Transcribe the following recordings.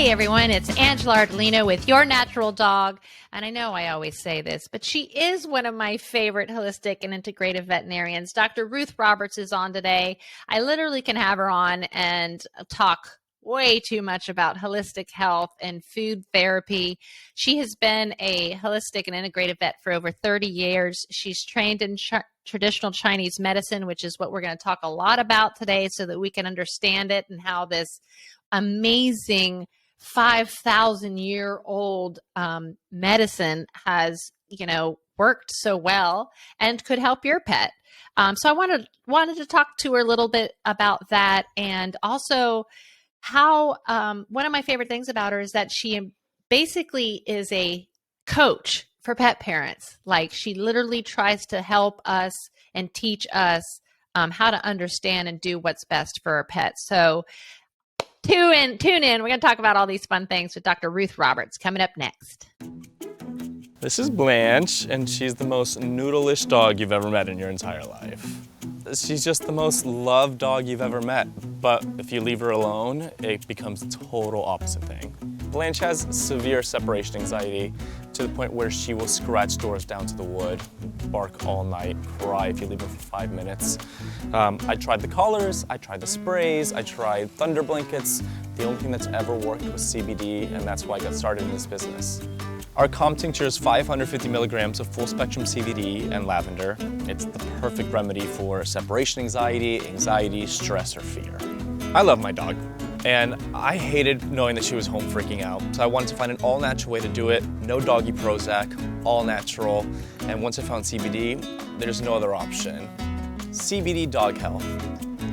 Hey everyone, it's Angela Ardolino with Your Natural Dog. And I know I always say this, but she is one of my favorite holistic and integrative veterinarians. Dr. Ruth Roberts is on today. I literally can have her on and talk way too much about holistic health and food therapy. She has been a holistic and integrative vet for over 30 years. She's trained in traditional Chinese medicine, which is what we're going to talk a lot about today so that we can understand it and how this amazing 5,000-year-old medicine has, worked so well and could help your pet. So I wanted to talk to her a little bit about that, and also how one of my favorite things about her is that she basically is a coach for pet parents. Like, she literally tries to help us and teach us how to understand and do what's best for our pets. So tune in. We're going to talk about all these fun things with Dr. Ruth Roberts coming up next. This is Blanche, and she's the most noodle-ish dog you've ever met in your entire life. She's just the most loved dog you've ever met, but if you leave her alone, it becomes a total opposite thing. Blanche has severe separation anxiety to the point where she will scratch doors down to the wood, bark all night, cry if you leave her for 5 minutes. I tried the collars, I tried the sprays, I tried thunder blankets. The only thing that's ever worked was CBD, and that's why I got started in this business. Our calm tincture is 550 milligrams of full spectrum CBD and lavender. It's the perfect remedy for separation anxiety, stress, or fear. I love my dog, and I hated knowing that she was home freaking out. So I wanted to find an all-natural way to do it, no doggy Prozac, all natural. And once I found CBD, there's no other option. CBD Dog Health,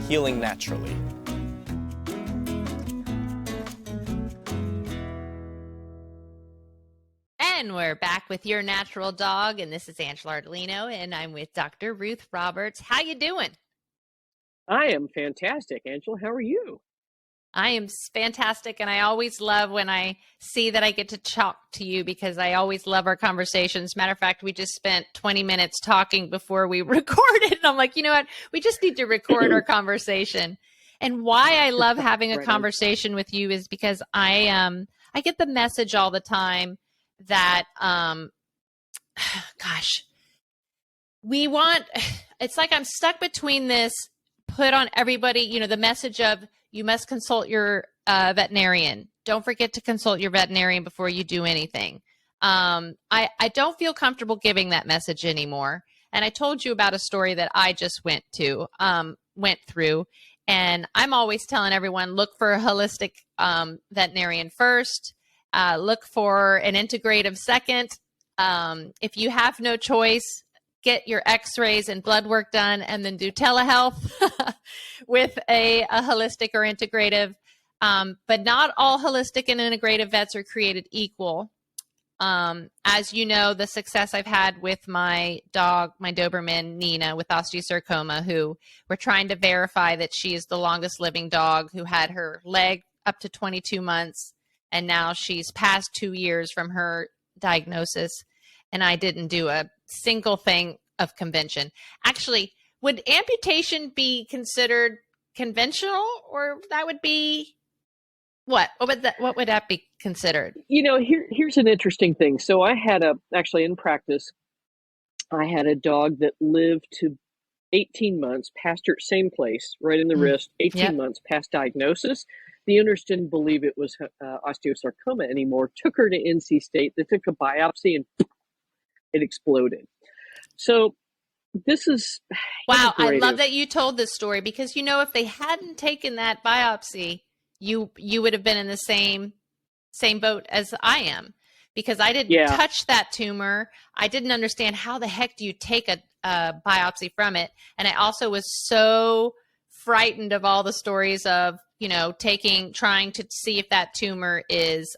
healing naturally. And we're back with Your Natural Dog, and this is Angela Ardolino, and I'm with Dr. Ruth Roberts. How you doing? I am fantastic, Angela. How are you? I am fantastic, and I always love when I see that I get to talk to you because I always love our conversations. Matter of fact, we just spent 20 minutes talking before we recorded, and I'm like, you know what? We just need to record our conversation. And why I love having a conversation with you is because I get the message all the time that, it's like I'm stuck between this, put on everybody, the message of you must consult your veterinarian. Don't forget to consult your veterinarian before you do anything. I don't feel comfortable giving that message anymore. And I told you about a story that I just went through. And I'm always telling everyone, look for a holistic veterinarian first. Look for an integrative second. If you have no choice, get your x-rays and blood work done and then do telehealth with a holistic or integrative. But not all holistic and integrative vets are created equal. As you know, the success I've had with my dog, my Doberman, Nina, with osteosarcoma, who we're trying to verify that she is the longest living dog, who had her leg up to 22 months. And now she's past 2 years from her diagnosis, and I didn't do a single thing of convention. Actually, would amputation be considered conventional, or that would be what? What would that be considered? Here's an interesting thing. So I had actually in practice, I had a dog that lived to 18 months, past her same place, right in the wrist, 18 months past diagnosis. The owners didn't believe it was osteosarcoma anymore, took her to NC State. They took a biopsy and it exploded. So this is wow. I love that you told this story because, if they hadn't taken that biopsy, you would have been in the same boat as I am, because I didn't touch that tumor. I didn't understand how the heck do you take a biopsy from it. And I also was so frightened of all the stories of, trying to see if that tumor is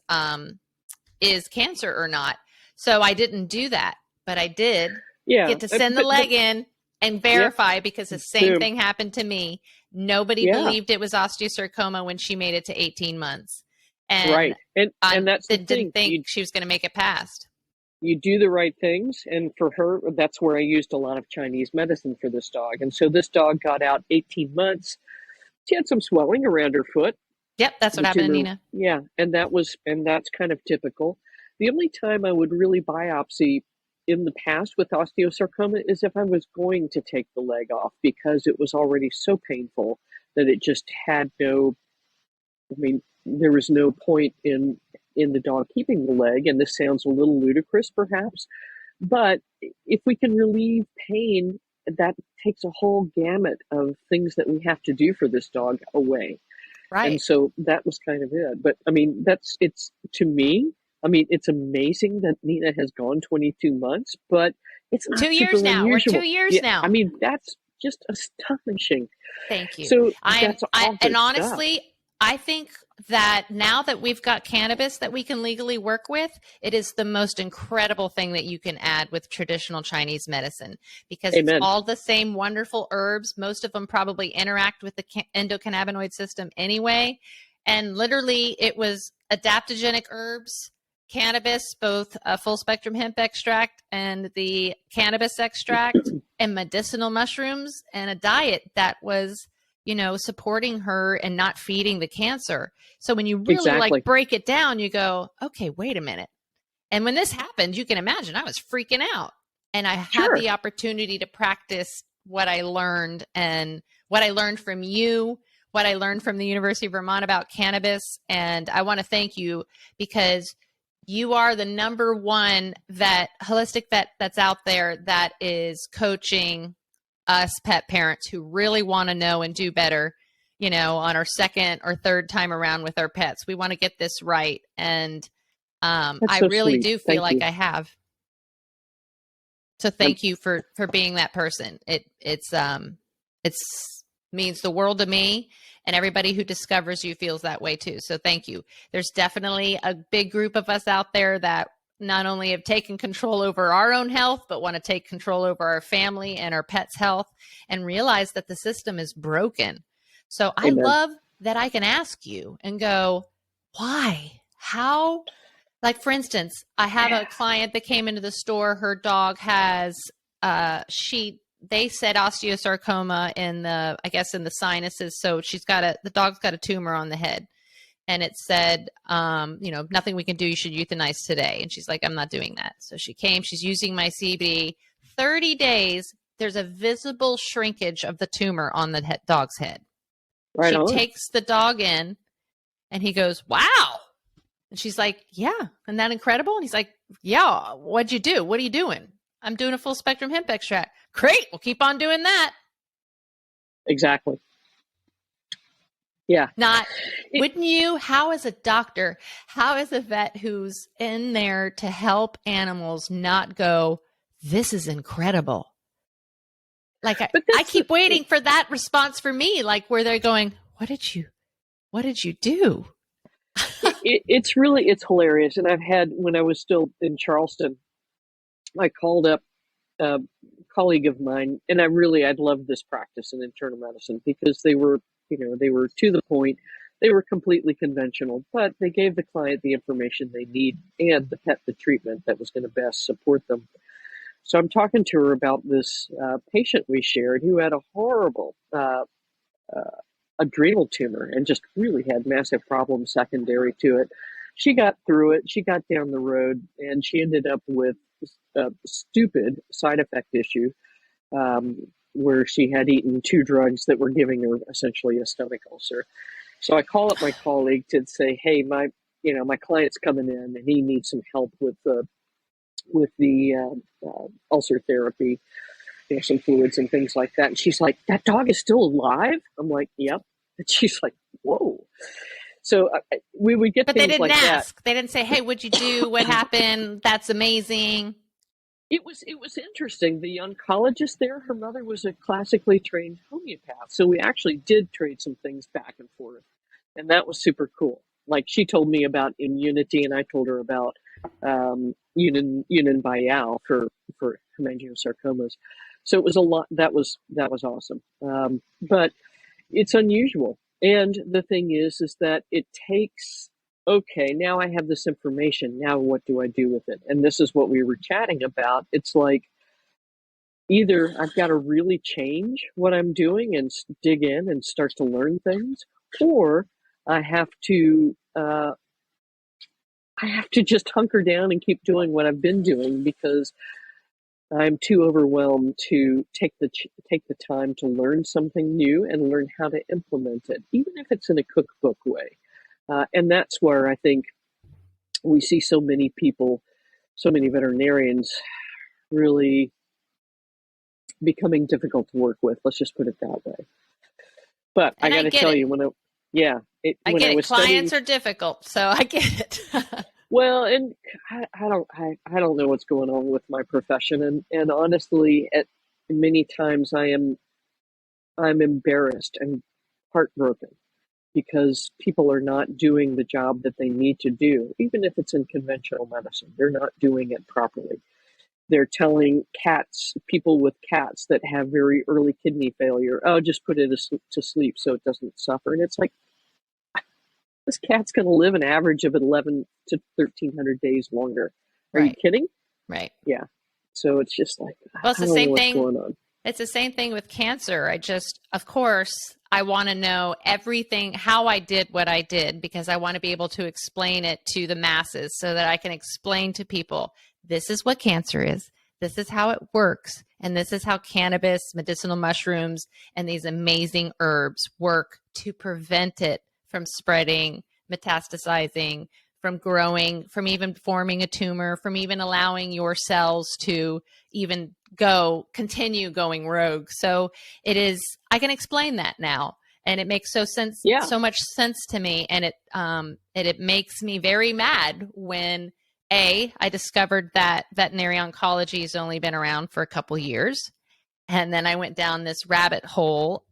cancer or not. So I didn't do that, but I did get to send the leg in and verify because the same thing happened to me. Nobody believed it was osteosarcoma when she made it to 18 months. And and that's the thing. Didn't think she was going to make it past. You do the right things. And for her, that's where I used a lot of Chinese medicine for this dog. And so this dog got out 18 months. She had some swelling around her foot. Yep, that's what The happened to tumor, Nina. yeah, and that's kind of typical. The only time I would really biopsy in the past with osteosarcoma is if I was going to take the leg off because it was already so painful that it just had no, I mean, there was no point in the dog keeping the leg, and this sounds a little ludicrous perhaps, but if we can relieve pain, that takes a whole gamut of things that we have to do for this dog away. And Right. so that was kind of it. But I mean, it's to me, I mean, it's amazing that Nina has gone 22 months, but it's not 2 years super now. We're unusual. 2 years Yeah, I now. mean, that's just astonishing. Thank you. So that's all And good stuff. honestly, I think that now that we've got cannabis that we can legally work with, it is the most incredible thing that you can add with traditional Chinese medicine because it's Amen. all the same wonderful herbs. Most of them probably interact with the endocannabinoid system anyway. And literally, it was adaptogenic herbs, cannabis, both a full spectrum hemp extract and the cannabis extract, and medicinal mushrooms, and a diet that was, supporting her and not feeding the cancer. So when you really Exactly. like break it down, you go, okay, wait a minute. And when this happened, you can imagine I was freaking out. And I had Sure. the opportunity to practice what I learned and what I learned from you, what I learned from the University of Vermont about cannabis. And I want to thank you because you are the number one holistic vet that's out there that is coaching us pet parents who really want to know and do better, on our second or third time around with our pets. We want to get this right. And That's I so really sweet. do feel Thank like you. I have. So thank you for being that person. It's means the world to me, and everybody who discovers you feels that way too. So thank you. There's definitely a big group of us out there that not only have taken control over our own health, but want to take control over our family and our pets' health and realize that the system is broken. So I Amen. love that I can ask you and go, why? How? Like, for instance, I have a client that came into the store. Her dog has, they said osteosarcoma in the sinuses. So the dog's got a tumor on the head. And it said, nothing we can do. You should euthanize today. And she's like, I'm not doing that. So she came, she's using my CBD. 30 days, there's a visible shrinkage of the tumor on the dog's head. Right She on. takes the dog in and he goes, wow. And she's like, yeah. Isn't that incredible? And he's like, yeah. What'd you do? What are you doing? I'm doing a full spectrum hemp extract. Great. We'll keep on doing that. Exactly. Yeah. Wouldn't you? How as a doctor, how as a vet who's in there to help animals not go, this is incredible. Like I keep waiting for that response for me, like where they're going, what did you do? It's hilarious. And I've had, when I was still in Charleston, I called up a colleague of mine, and I'd loved this practice in internal medicine because they were to the point. They were completely conventional, but they gave the client the information they need and the pet the treatment that was going to best support them. So I'm talking to her about this patient we shared who had a horrible adrenal tumor and just really had massive problems secondary to it. She got through it. She got down the road, and she ended up with a stupid side effect issue where she had eaten 2 drugs that were giving her essentially a stomach ulcer. So I call up my colleague to say, hey, my client's coming in and he needs some help with the ulcer therapy, some fluids and things like that. And she's like, that dog is still alive? I'm like, yep. And she's like, whoa. So we would get but things they didn't like ask. that. They didn't say, hey, what'd you do? What happened? That's amazing. It was interesting. The oncologist there, her mother was a classically trained homeopath. So we actually did trade some things back and forth. And that was super cool. Like, she told me about immunity, and I told her about Yunan Bayao for hemangiosarcomas. So it was a lot. That was awesome. But it's unusual. And the thing is that it takes, okay, now I have this information. Now what do I do with it? And this is what we were chatting about. It's like, either I've got to really change what I'm doing and dig in and start to learn things, or I have to just hunker down and keep doing what I've been doing because I'm too overwhelmed to take the time to learn something new and learn how to implement it, even if it's in a cookbook way. And that's where I think we see so many people, so many veterinarians really becoming difficult to work with. Let's just put it that way. But And I got to tell you, I get it. Clients are difficult, so I get it. Well, and I don't know what's going on with my profession, and honestly, at many times I'm embarrassed and heartbroken because people are not doing the job that they need to do, even if it's in conventional medicine. They're not doing it properly. They're telling people with cats that have very early kidney failure, oh, just put it to sleep so it doesn't suffer. And it's like, this cat's going to live an average of 11 to 1,300 days longer. Are you kidding? Right. Yeah. So it's just like, well, it's I don't know what's going on. It's the same thing with cancer. Of course, I want to know everything, how I did what I did, because I want to be able to explain it to the masses so that I can explain to people, this is what cancer is, this is how it works, and this is how cannabis, medicinal mushrooms, and these amazing herbs work to prevent it from spreading, metastasizing, from growing, from even forming a tumor, from even allowing your cells to even continue going rogue. So I can explain that now. And it makes so much sense to me. And it makes me very mad when I discovered that veterinary oncology has only been around for a couple years. And then I went down this rabbit hole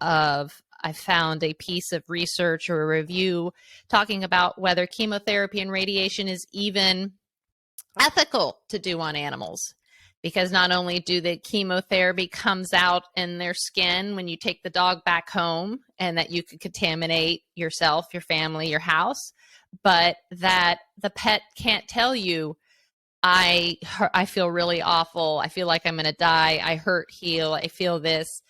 I found a piece of research or a review talking about whether chemotherapy and radiation is even ethical to do on animals. Because not only do the chemotherapy comes out in their skin when you take the dog back home, and that you could contaminate yourself, your family, your house, but that the pet can't tell you, I feel really awful, I feel like I'm going to die, I hurt, heal, I feel this.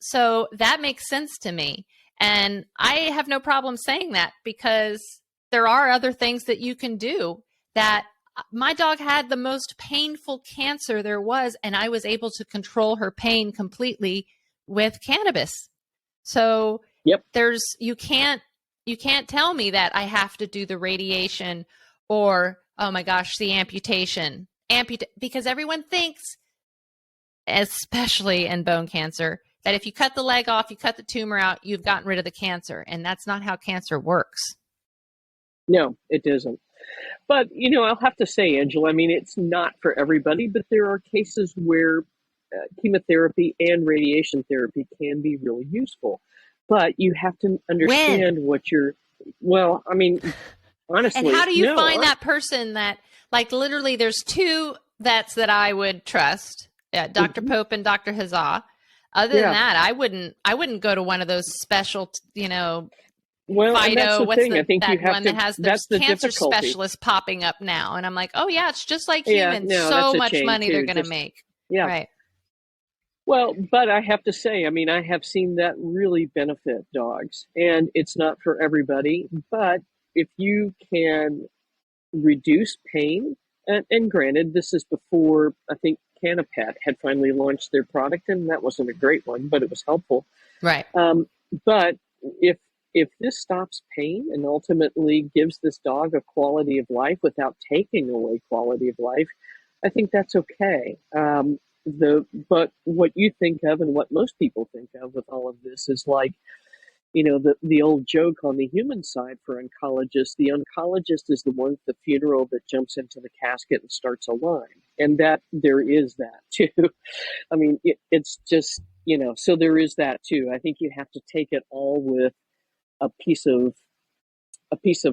So that makes sense to me. And I have no problem saying that, because there are other things that you can do. That my dog had the most painful cancer there was, and I was able to control her pain completely with cannabis. So you can't tell me that I have to do the radiation or, oh my gosh, the amputation. Because everyone thinks, especially in bone cancer, that if you cut the leg off, you cut the tumor out, you've gotten rid of the cancer. And that's not how cancer works. No, it doesn't. But, I'll have to say, Angela, I mean, it's not for everybody, but there are cases where chemotherapy and radiation therapy can be really useful. But you have to understand honestly. And how do you find that person that, like, literally there's two vets that I would trust, Dr. Pope and Dr. Hazza. Other than that, I wouldn't go to one of those special, Fido, that has the cancer specialist popping up now. And I'm like, oh yeah, it's just like humans. So much money they're going to make. Yeah. Right. Well, but I have to say, I mean, I have seen that really benefit dogs, and it's not for everybody, but if you can reduce pain, and granted, this is before, I think, Canapet had finally launched their product, and that wasn't a great one, but it was helpful. Right. But if this stops pain and ultimately gives this dog a quality of life without taking away quality of life, I think that's okay. But what you think of and what most people think of with all of this is like, the old joke on the human side for oncologists. The oncologist is the one at the funeral that jumps into the casket and starts a line. And that there is that too. I mean, it's just, so there is that too. I think you have to take it all with a piece of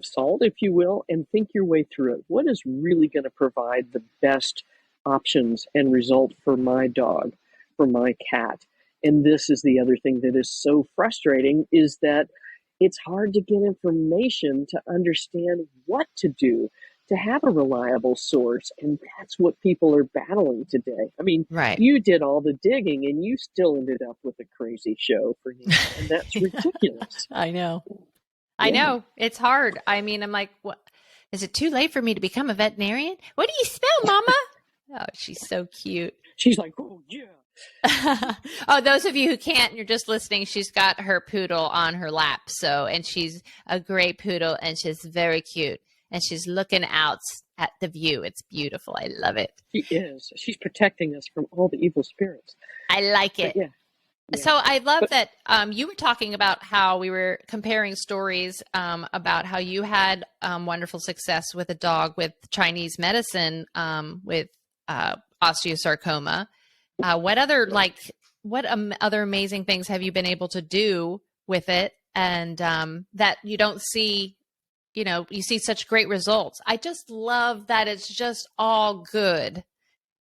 salt, if you will, and think your way through it. What is really going to provide the best options and result for my dog, for my cat? And this is the other thing that is so frustrating, is that it's hard to get information to understand what to do, to have a reliable source. And that's what people are battling today. I mean, You did all the digging and you still ended up with a crazy show for you. And that's ridiculous. I know. I know it's hard. I mean, I'm like, what? Is it too late for me to become a veterinarian? What do you smell, Mama? Oh, she's so cute. She's like, oh yeah. Oh, those of you who can't, you're just listening. She's got her poodle on her lap. So, and she's a gray poodle and she's very cute. And she's looking out at the view. It's beautiful. I love it. She is. She's protecting us from all the evil spirits. I like it. Yeah. So I love that you were talking about how we were comparing stories about how you had wonderful success with a dog with Chinese medicine with osteosarcoma. What other other amazing things have you been able to do with it, and that you don't see? You know, you see such great results. I just love that it's just all good.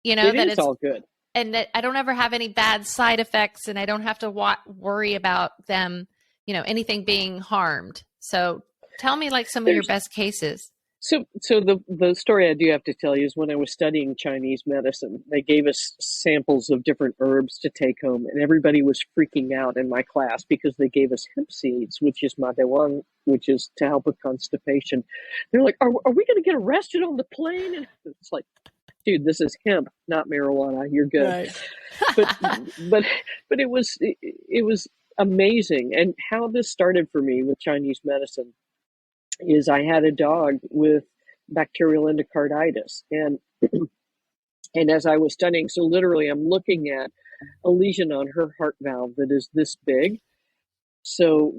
You know, that it's all good. And that I don't ever have any bad side effects, and I don't have to worry about them, you know, anything being harmed. So tell me like some of your best cases. So the story I do have to tell you is when I was studying Chinese medicine, they gave us samples of different herbs to take home, and everybody was freaking out in my class because they gave us hemp seeds, which is madewang, which is to help with constipation. They're like, are we going to get arrested on the plane? And it's like, dude, this is hemp, not marijuana. You're good. Right. but it was amazing. And how this started for me with Chinese medicine is I had a dog with bacterial endocarditis, and as I was studying, so literally I'm looking at a lesion on her heart valve that is this big. So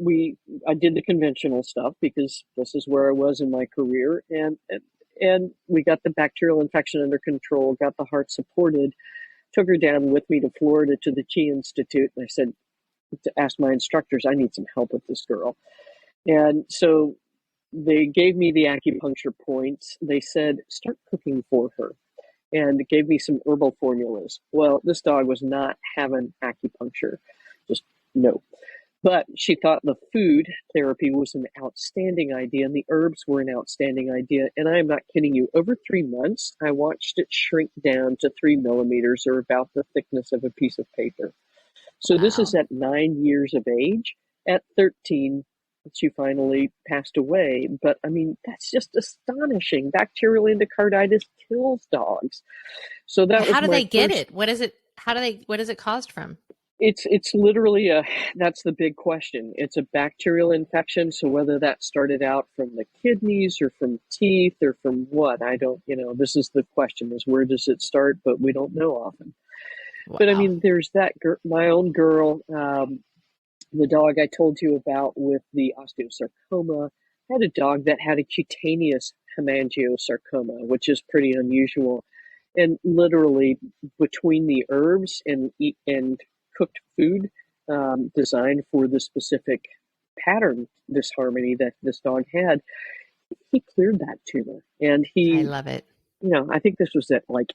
I did the conventional stuff because this is where I was in my career, and we got the bacterial infection under control, got the heart supported, took her down with me to Florida to the Chi Institute, and I said to ask my instructors, I need some help with this girl. And so they gave me the acupuncture points. They said, start cooking for her, and gave me some herbal formulas. Well, this dog was not having acupuncture, just no. But she thought the food therapy was an outstanding idea, and the herbs were an outstanding idea. And I am not kidding you. Over 3 months, I watched it shrink down to 3 millimeters, or about the thickness of a piece of paper. So This is at 9 years of age. At 13, she finally passed away. But I mean, that's just astonishing. Bacterial endocarditis kills dogs. So that how do they get it? What is it? What is it caused from? It's literally that's the big question. It's a bacterial infection. So whether that started out from the kidneys or from teeth or from what, I don't, this is the question, is where does it start? But we don't know often. Wow. But I mean, there's that my own girl, the dog I told you about with the osteosarcoma. I had a dog that had a cutaneous hemangiosarcoma, which is pretty unusual. And literally between the herbs and cooked food designed for the specific pattern disharmony that this dog had, he cleared that tumor. And I love it. I think this was at like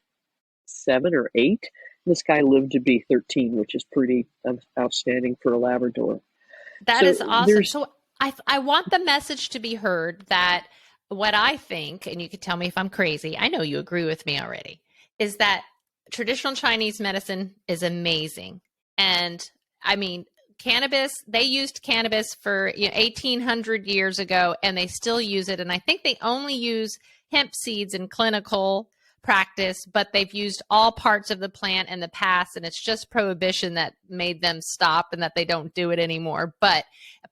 7 or 8. This guy lived to be 13, which is pretty outstanding for a Labrador. That is awesome. So I want the message to be heard that what I think, and you can tell me if I'm crazy, I know you agree with me already, is that traditional Chinese medicine is amazing. And I mean, cannabis, they used cannabis for 1,800 years ago, and they still use it. And I think they only use hemp seeds in clinical practice, but they've used all parts of the plant in the past, and it's just prohibition that made them stop and that they don't do it anymore. But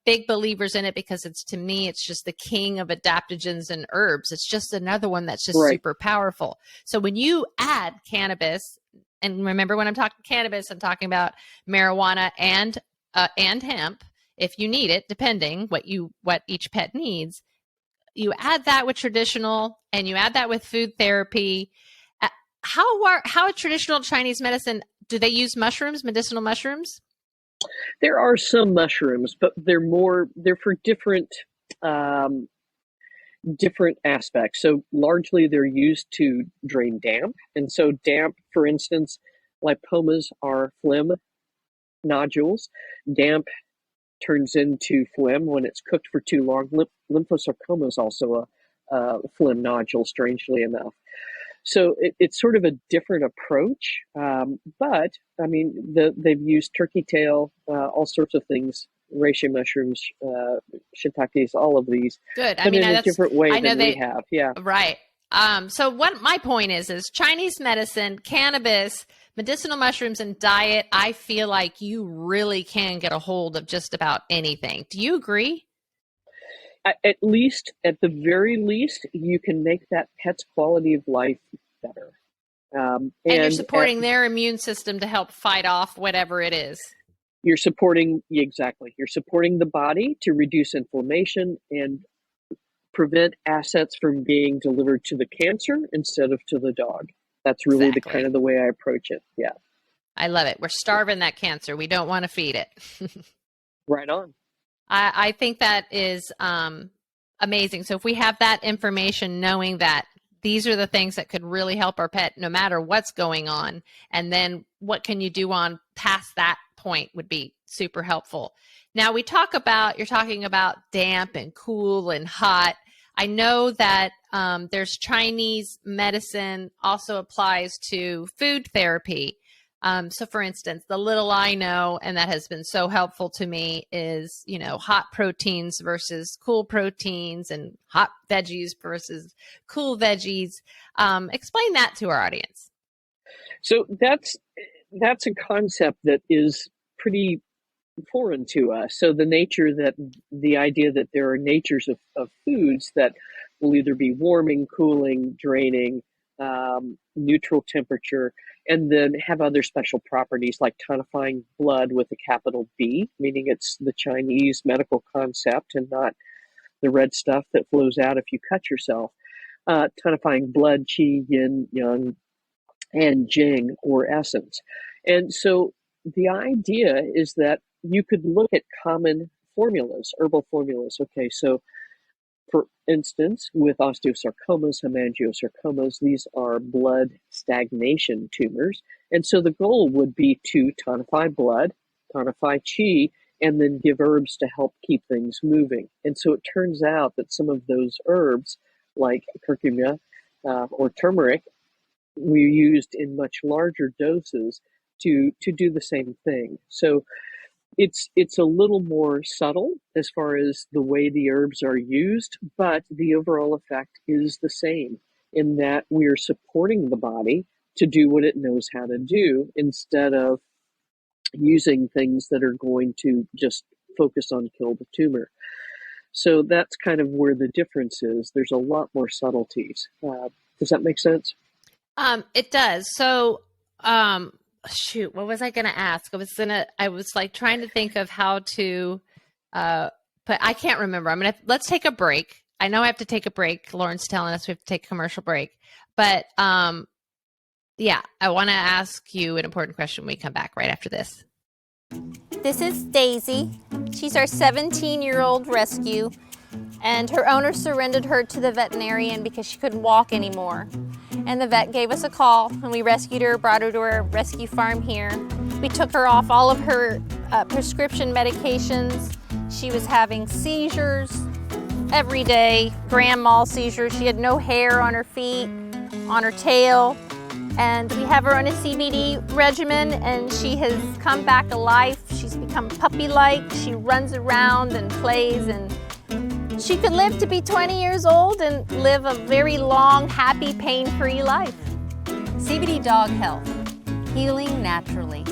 big believers in it because to me, it's just the king of adaptogens and herbs. It's just another one that's just super powerful. So when you add cannabis, and remember when I'm talking cannabis, I'm talking about marijuana and hemp, if you need it, depending what each pet needs. You add that with traditional, and you add that with food therapy. How traditional Chinese medicine, do they use mushrooms, medicinal mushrooms? There are some mushrooms, but they're for different aspects. So largely they're used to drain damp. And so damp, for instance, lipomas are phlegm nodules. Damp turns into phlegm when it's cooked for too long. Lymphosarcoma is also a phlegm nodule, strangely enough. So it's sort of a different approach. But I mean, they've used turkey tail, all sorts of things reishi mushrooms, shiitakes, all of these. Good. I But mean, in a that's, different way I know than we have. Yeah. right. So what my point is Chinese medicine, cannabis, medicinal mushrooms, and diet, I feel like you really can get a hold of just about anything. Do you agree? At least, at the very least, you can make that pet's quality of life better. And you're supporting their immune system to help fight off whatever it is. You're supporting the body to reduce inflammation and prevent assets from being delivered to the cancer instead of to the dog. That's really the kind of the way I approach it. Yeah. I love it. We're starving that cancer. We don't want to feed it. Right on. I think that is amazing. So if we have that information, knowing that these are the things that could really help our pet no matter what's going on, and then what can you do on past that point would be super helpful. Now you're talking about damp and cool and hot. I know that there's Chinese medicine also applies to food therapy. So for instance, the little I know, and that has been so helpful to me, is, hot proteins versus cool proteins and hot veggies versus cool veggies. Explain that to our audience. So that's a concept that is pretty foreign to us. So the idea that there are natures of foods that will either be warming, cooling, draining, neutral temperature, and then have other special properties like tonifying blood with a capital B, meaning it's the Chinese medical concept and not the red stuff that flows out if you cut yourself. Tonifying blood, qi, yin, yang, and jing, or essence. And so the idea is that you could look at common formulas, herbal formulas. Okay, so for instance, with osteosarcomas, hemangiosarcomas, these are blood stagnation tumors. And so the goal would be to tonify blood, tonify qi, and then give herbs to help keep things moving. And so it turns out that some of those herbs, like curcuma or turmeric, we used in much larger doses to do the same thing. So it's a little more subtle as far as the way the herbs are used, but the overall effect is the same in that we're supporting the body to do what it knows how to do instead of using things that are going to just focus on kill the tumor. So that's kind of where the difference is. There's a lot more subtleties. Does that make sense? It does. So, shoot, what was I going to ask? I was like trying to think of how to, but I can't remember. Let's take a break. I know I have to take a break. Lauren's telling us we have to take a commercial break, but, yeah, I want to ask you an important question when we come back right after this. This is Daisy. She's our 17-year-old rescue, and her owner surrendered her to the veterinarian because she couldn't walk anymore. And the vet gave us a call, and we rescued her, brought her to our rescue farm here. We took her off all of her prescription medications. She was having seizures every day, grand mal seizures. She had no hair on her feet, on her tail. And we have her on a CBD regimen, and she has come back alive. She's become puppy-like. She runs around and plays, and she could live to be 20 years old and live a very long, happy, pain-free life. CBD Dog Health, healing naturally.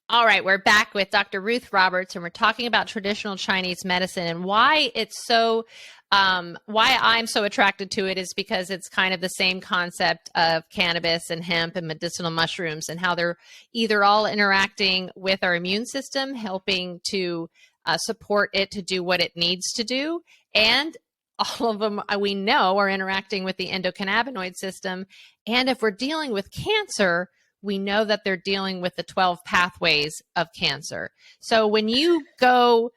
All right, we're back with Dr. Ruth Roberts, and we're talking about traditional Chinese medicine and why it's so why I'm so attracted to it is because it's kind of the same concept of cannabis and hemp and medicinal mushrooms, and how they're either all interacting with our immune system, helping to support it to do what it needs to do, and all of them we know are interacting with the endocannabinoid system. And if we're dealing with cancer, we know that they're dealing with the 12 pathways of cancer. So when you go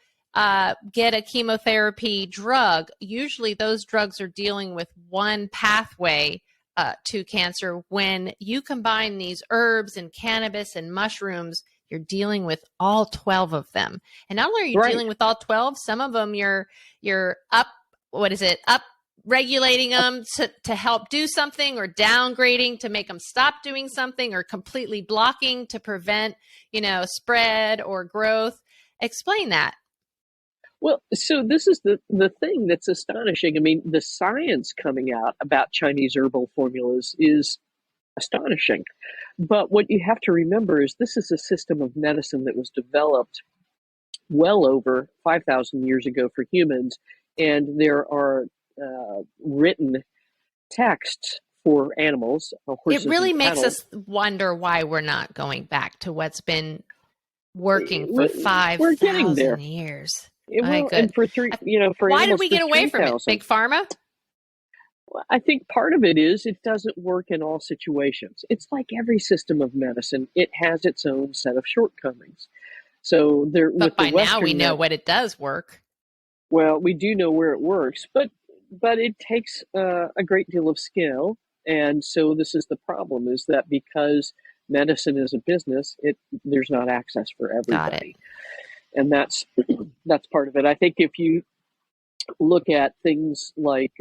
get a chemotherapy drug, usually those drugs are dealing with one pathway to cancer. When you combine these herbs and cannabis and mushrooms, you're dealing with all 12 of them. And not only are you dealing with all 12, some of them you're up regulating them to help do something, or downgrading to make them stop doing something, or completely blocking to prevent, spread or growth? Explain that. Well, so this is the thing that's astonishing. I mean, the science coming out about Chinese herbal formulas is astonishing. But what you have to remember is this is a system of medicine that was developed well over 5,000 years ago for humans, and there are written texts for animals. Horses it really and makes cattle. us wonder why we're not going back to what's been working for We're getting there. 5,000 years. Well, and for for why did animals, we for get away from it? 3,000. Big Pharma? I think part of it is it doesn't work in all situations. It's like every system of medicine; it has its own set of shortcomings. So there, But with by the Western now we know what it does work. Well, we do know where it works, but it takes a great deal of skill, and so this is the problem: is that because medicine is a business, there's not access for Got it. everybody, and that's part of it. I think if you look at things like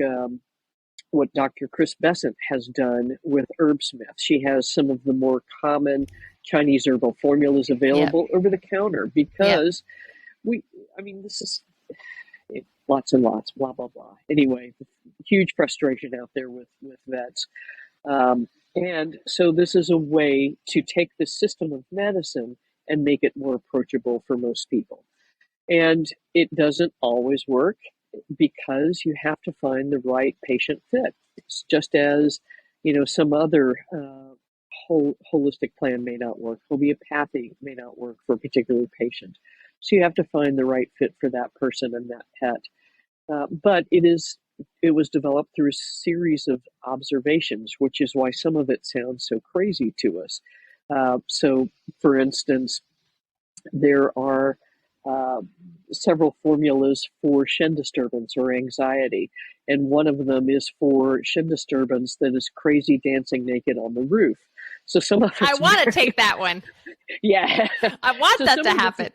what Dr. Chris Besant has done with Herbsmith, she has some of the more common Chinese herbal formulas available over the counter because this is lots and lots, blah, blah, blah. Anyway, huge frustration out there with vets. And so this is a way to take the system of medicine and make it more approachable for most people. And it doesn't always work because you have to find the right patient fit. It's just as, some other holistic plan may not work. Homeopathy may not work for a particular patient. So you have to find the right fit for that person and that pet. But it was developed through a series of observations, which is why some of it sounds so crazy to us. So, for instance, there are several formulas for Shen disturbance or anxiety, and one of them is for Shen disturbance that is crazy dancing naked on the roof. So some of I want to take that one. Yeah, I want that to happen.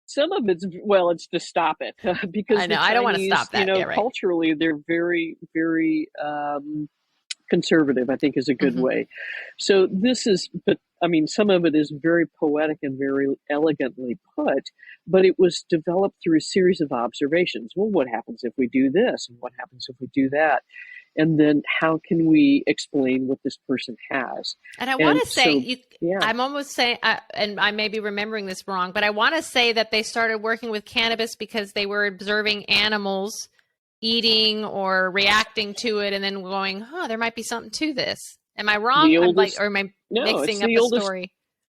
Some of it's to stop it because I know the I don't want to Chinese, stop that. Right. Culturally they're very, very conservative, I think is a good way. So some of it is very poetic and very elegantly put, but it was developed through a series of observations. Well, what happens if we do this? And what happens if we do that? And then how can we explain what this person has? And I want to say, I'm almost saying, and I may be remembering this wrong, but I want to say that they started working with cannabis because they were observing animals eating or reacting to it and then going, there might be something to this. Am I wrong? Or am I mixing up the story?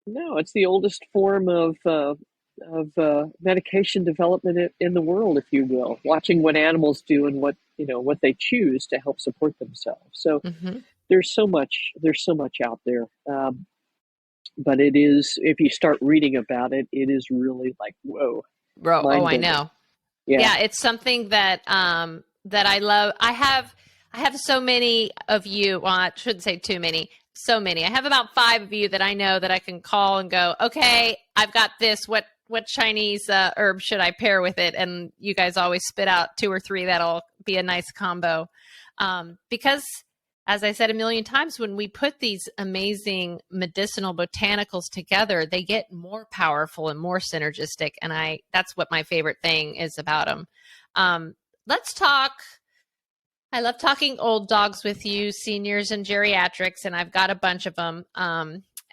No, it's the oldest form of medication development in the world, if you will. Watching what animals do and what they choose to help support themselves. So there's so much out there. But it is, if you start reading about it, it is really like, whoa. Bro, I know. Yeah, it's something that that I love. I have so many of you. Well, I shouldn't say too many. So many. I have about 5 of you that I know that I can call and go, okay, I've got this. What Chinese herb should I pair with it? And you guys always spit out 2 or 3 that'll be a nice combo. Because, as I said a million times, when we put these amazing medicinal botanicals together, they get more powerful and more synergistic. And that's what my favorite thing is about them. Let's talk. I love talking old dogs with you, seniors and geriatrics, and I've got a bunch of them.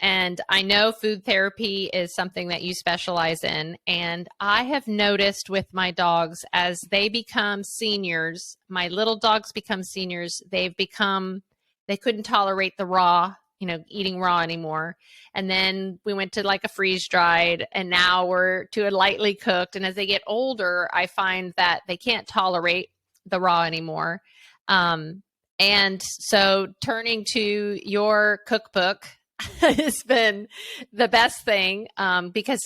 And I know food therapy is something that you specialize in. And I have noticed with my dogs as they become seniors, my little dogs become seniors, they couldn't tolerate the raw, eating raw anymore. And then we went to like a freeze dried, and now we're to a lightly cooked. And as they get older, I find that they can't tolerate the raw anymore. And so turning to your cookbook has been the best thing, because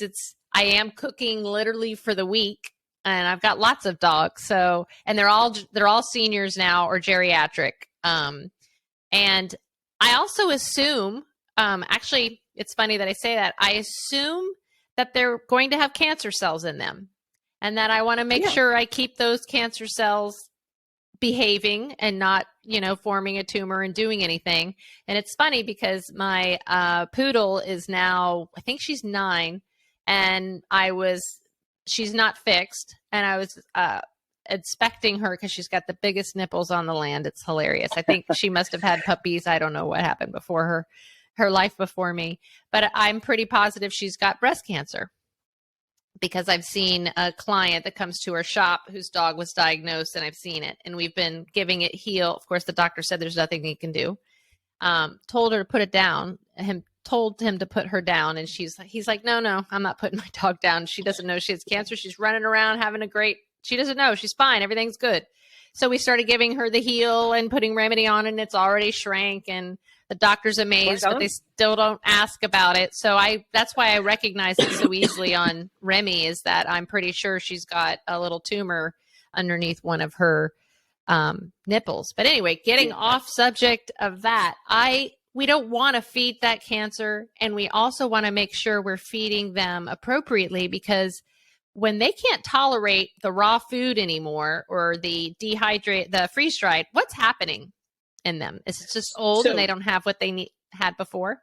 I am cooking literally for the week, and I've got lots of dogs. So, and they're all seniors now or geriatric. And I also assume, actually, it's funny that I say that. I assume that they're going to have cancer cells in them, and that I want to make sure I keep those cancer cells behaving and not, forming a tumor and doing anything. And it's funny because my poodle is now, I think she's 9, and she's not fixed. And I was inspecting her because she's got the biggest nipples on the land. It's hilarious. I think she must have had puppies. I don't know what happened before her life before me, but I'm pretty positive she's got breast cancer, because I've seen a client that comes to our shop whose dog was diagnosed, and I've seen it, and we've been giving it Heal. Of course, the doctor said there's nothing he can do. Told her to put it down. Told him to put her down, and he's like, no, I'm not putting my dog down. She doesn't know she has cancer. She's running around she doesn't know. She's fine. Everything's good. So we started giving her the Heal and putting remedy on, and it's already shrank, and the doctor's amazed, but they still don't ask about it. So that's why I recognize it so easily on Remy, is that I'm pretty sure she's got a little tumor underneath one of her nipples. But anyway, getting off subject of that, we don't want to feed that cancer, and we also want to make sure we're feeding them appropriately, because when they can't tolerate the raw food anymore, or the freeze-dried, what's happening in them? Is it just old and they don't have what they had before?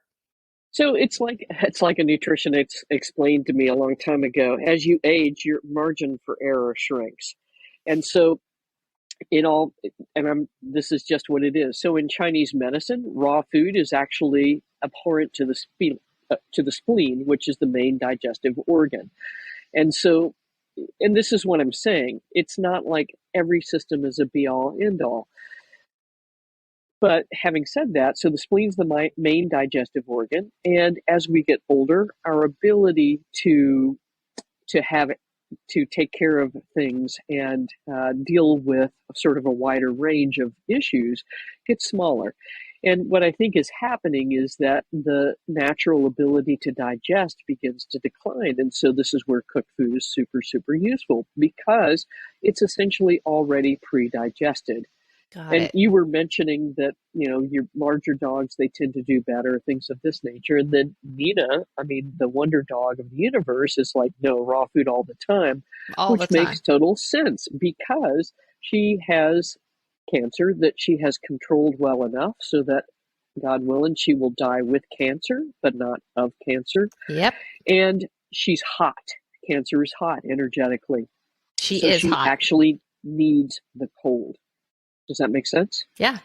So it's like a nutritionist explained to me a long time ago. As you age, your margin for error shrinks, and so this is just what it is. So in Chinese medicine, raw food is actually abhorrent to the spleen, which is the main digestive organ. And so, and this is what I'm saying. It's not like every system is a be-all, end-all. But having said that, so the spleen's the main digestive organ, and as we get older, our ability to take care of things and deal with sort of a wider range of issues gets smaller. And what I think is happening is that the natural ability to digest begins to decline. And so this is where cooked food is super, super useful, because it's essentially already pre-digested. And you were mentioning that, your larger dogs, they tend to do better, things of this nature. And then Nina, the wonder dog of the universe, is like, no, raw food all the time, which makes total sense, because she has cancer that she has controlled well enough so that, God willing, she will die with cancer, but not of cancer. Yep. And she's hot. Cancer is hot energetically. She hot. Actually needs the cold. Does that make sense? Yeah.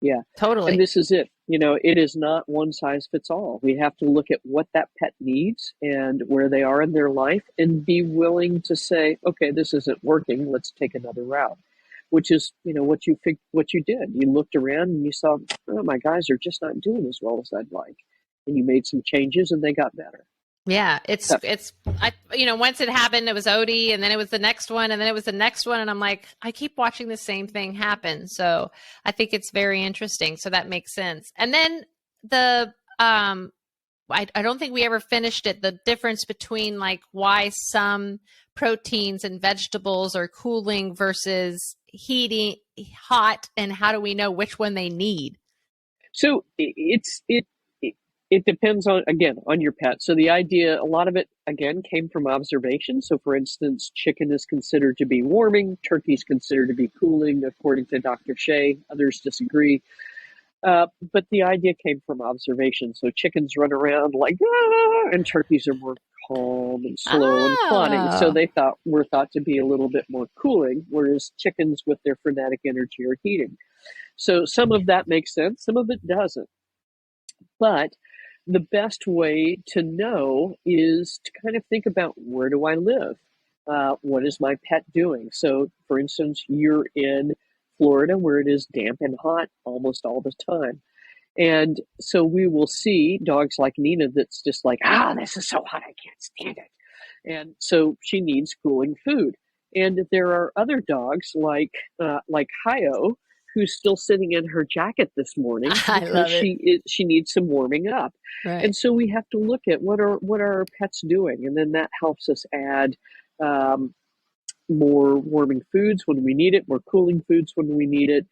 Yeah. Totally. And this is it. It is not one size fits all. We have to look at what that pet needs and where they are in their life, and be willing to say, okay, this isn't working. Let's take another route, which is, what you did. You looked around and you saw, oh, my guys are just not doing as well as I'd like. And you made some changes and they got better. Yeah, once it happened, it was Odie, and then it was the next one, and then it was the next one. And I'm like, I keep watching the same thing happen. So I think it's very interesting. So that makes sense. And then I don't think we ever finished it. The difference between like why some proteins and vegetables are cooling versus heating hot, and how do we know which one they need? So it depends on your pet. So the idea, a lot of it, again, came from observation. So for instance, chicken is considered to be warming, turkey is considered to be cooling, according to Dr. Shea. Others disagree. But the idea came from observation. So chickens run around like, and turkeys are more calm and slow and plotting. So they were thought to be a little bit more cooling, whereas chickens with their frenetic energy are heating. So some of that makes sense, some of it doesn't. But the best way to know is to kind of think about, where do I live? What is my pet doing? So, for instance, you're in Florida, where it is damp and hot almost all the time. And so we will see dogs like Nina that's just like, this is so hot, I can't stand it. And so she needs cooling food. And there are other dogs like Hayo, who's still sitting in her jacket this morning because she needs some warming up. Right. And so we have to look at what are our pets doing, and then that helps us add more warming foods when we need it, more cooling foods when we need it.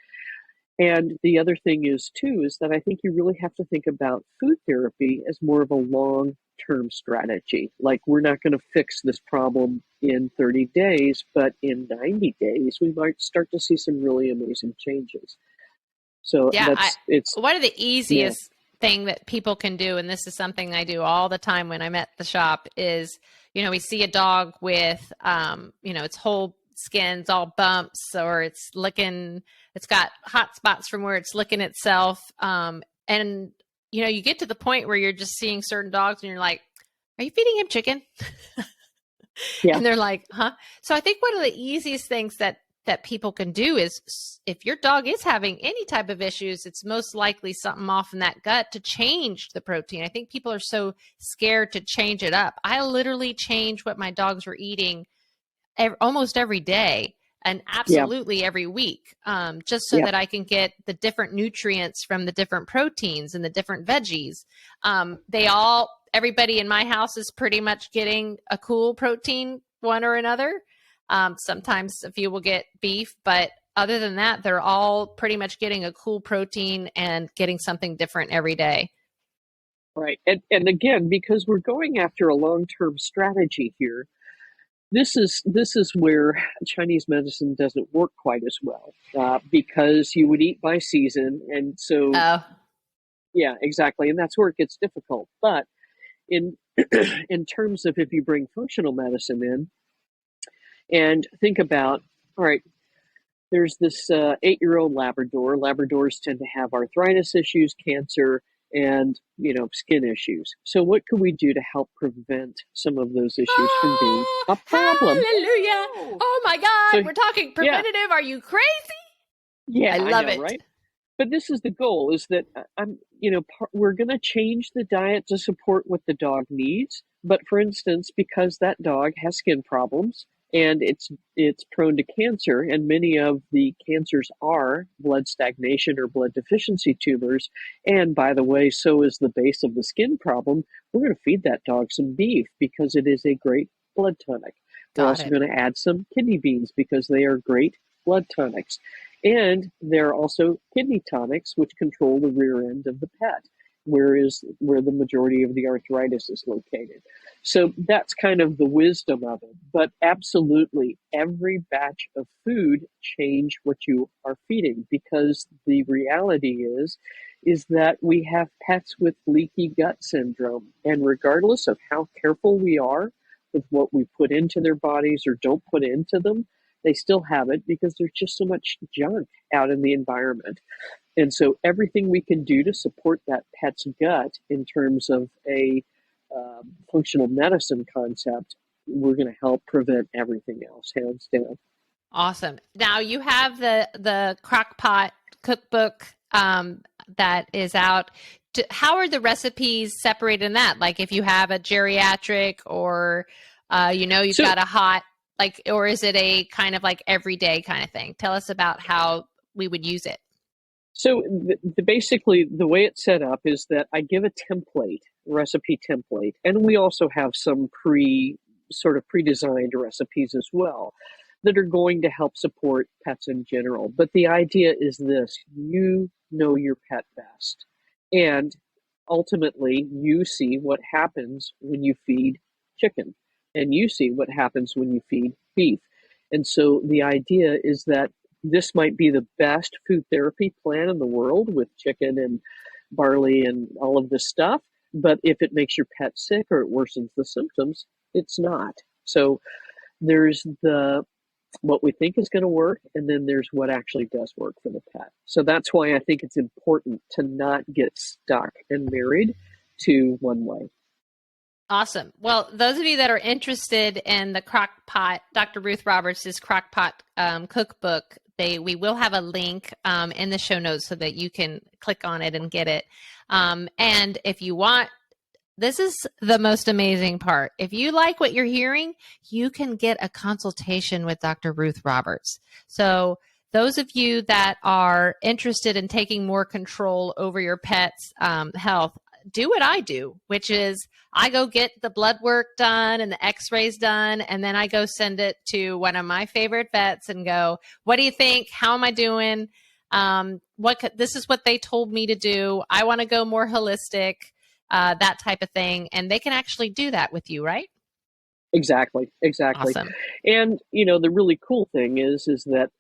And the other thing is, too, is that I think you really have to think about food therapy as more of a long-term strategy. Like, we're not going to fix this problem in 30 days, but in 90 days, we might start to see some really amazing changes. So Yeah, it's one of the easiest thing that people can do, and this is something I do all the time when I'm at the shop, is, we see a dog with, its whole skin's all bumps, or it's got hot spots from where it's licking itself. And, you get to the point where you're just seeing certain dogs and you're like, are you feeding him chicken? Yeah. And they're like, huh? So I think one of the easiest things that people can do is, if your dog is having any type of issues, it's most likely something off in that gut, to change the protein. I think people are so scared to change it up. I literally change what my dogs were eating almost every day, and absolutely every week, just so that I can get the different nutrients from the different proteins and the different veggies. Everybody in my house is pretty much getting a cool protein, one or another. Sometimes a few will get beef, but other than that, they're all pretty much getting a cool protein and getting something different every day. Right. And again, because we're going after a long-term strategy here, this is where Chinese medicine doesn't work quite as well, because you would eat by season. And so, yeah, exactly. And that's where it gets difficult. But in terms of, if you bring functional medicine in, and think about, all right, there's this 8-year-old Labrador. Labradors tend to have arthritis issues, cancer, and, skin issues. So what can we do to help prevent some of those issues from being a problem? Hallelujah. Oh my God. So, we're talking preventative. Yeah. Are you crazy? Yeah, I love know, it. Right? But this is the goal, is that we're going to change the diet to support what the dog needs. But for instance, because that dog has skin problems and it's prone to cancer, and many of the cancers are blood stagnation or blood deficiency tumors. And by the way, so is the base of the skin problem. We're going to feed that dog some beef because it is a great blood tonic. We're also going to add some kidney beans because they are great blood tonics. And there are also kidney tonics, which control the rear end of the pet, where the majority of the arthritis is located. So that's kind of the wisdom of it. But absolutely, every batch of food, change what you are feeding, because the reality is that we have pets with leaky gut syndrome. And regardless of how careful we are with what we put into their bodies or don't put into them, they still have it because there's just so much junk out in the environment. And so everything we can do to support that pet's gut in terms of a functional medicine concept, we're going to help prevent everything else, hands down. Awesome. Now you have the Crockpet Cookbook that is out. How are the recipes separated in that? Like, if you have a geriatric, or you've got a hot, or is it a kind of like everyday kind of thing? Tell us about how we would use it. So basically, the way it's set up is that I give a recipe template, and we also have some pre-designed recipes as well that are going to help support pets in general. But the idea is this: you know your pet best, and ultimately you see what happens when you feed chicken, and you see what happens when you feed beef. And so the idea is that this might be the best food therapy plan in the world with chicken and barley and all of this stuff. But if it makes your pet sick or it worsens the symptoms, it's not. So there's what we think is going to work, and then there's what actually does work for the pet. So that's why I think it's important to not get stuck and married to one way. Awesome. Well, those of you that are interested in the Crockpet, Dr. Ruth Roberts' Crockpet Cookbook, we will have a link in the show notes so that you can click on it and get it. And if you want, this is the most amazing part. If you like what you're hearing, you can get a consultation with Dr. Ruth Roberts. So those of you that are interested in taking more control over your pet's health, do what I do, which is I go get the blood work done and the x-rays done, and then I go send it to one of my favorite vets and go, what do you think? How am I doing? this is what they told me to do. I want to go more holistic, that type of thing. And they can actually do that with you, right? Exactly. Awesome. And, the really cool thing is that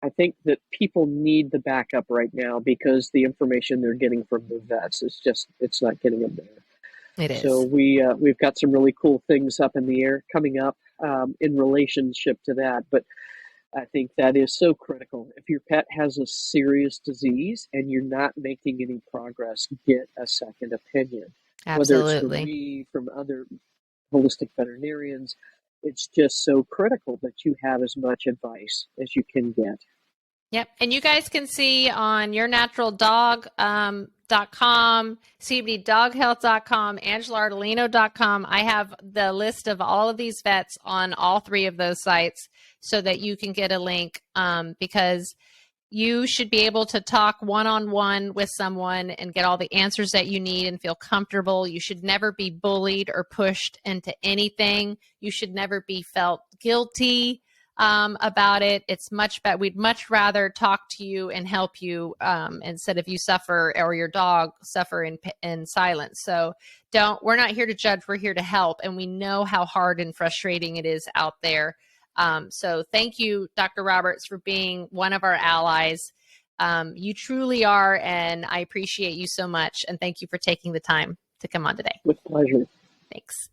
I think that people need the backup right now because the information they're getting from the vets it's not getting them there. It is. So we've got some really cool things up in the air coming up in relationship to that. But I think that is so critical. If your pet has a serious disease and you're not making any progress, get a second opinion. Absolutely. Whether it's from me, from other holistic veterinarians, it's just so critical that you have as much advice as you can get. Yep. And you guys can see on yournaturaldog.com, cbddoghealth.com, angelaardolino.com. I have the list of all of these vets on all three of those sites so that you can get a link, because you should be able to talk one-on-one with someone and get all the answers that you need and feel comfortable. You should never be bullied or pushed into anything. You should never be felt guilty about it. It's much better. We'd much rather talk to you and help you instead of you suffer or your dog suffer in silence. So we're not here to judge. We're here to help. And we know how hard and frustrating it is out there. So thank you, Dr. Roberts, for being one of our allies. You truly are, and I appreciate you so much. And thank you for taking the time to come on today. With pleasure. Thanks.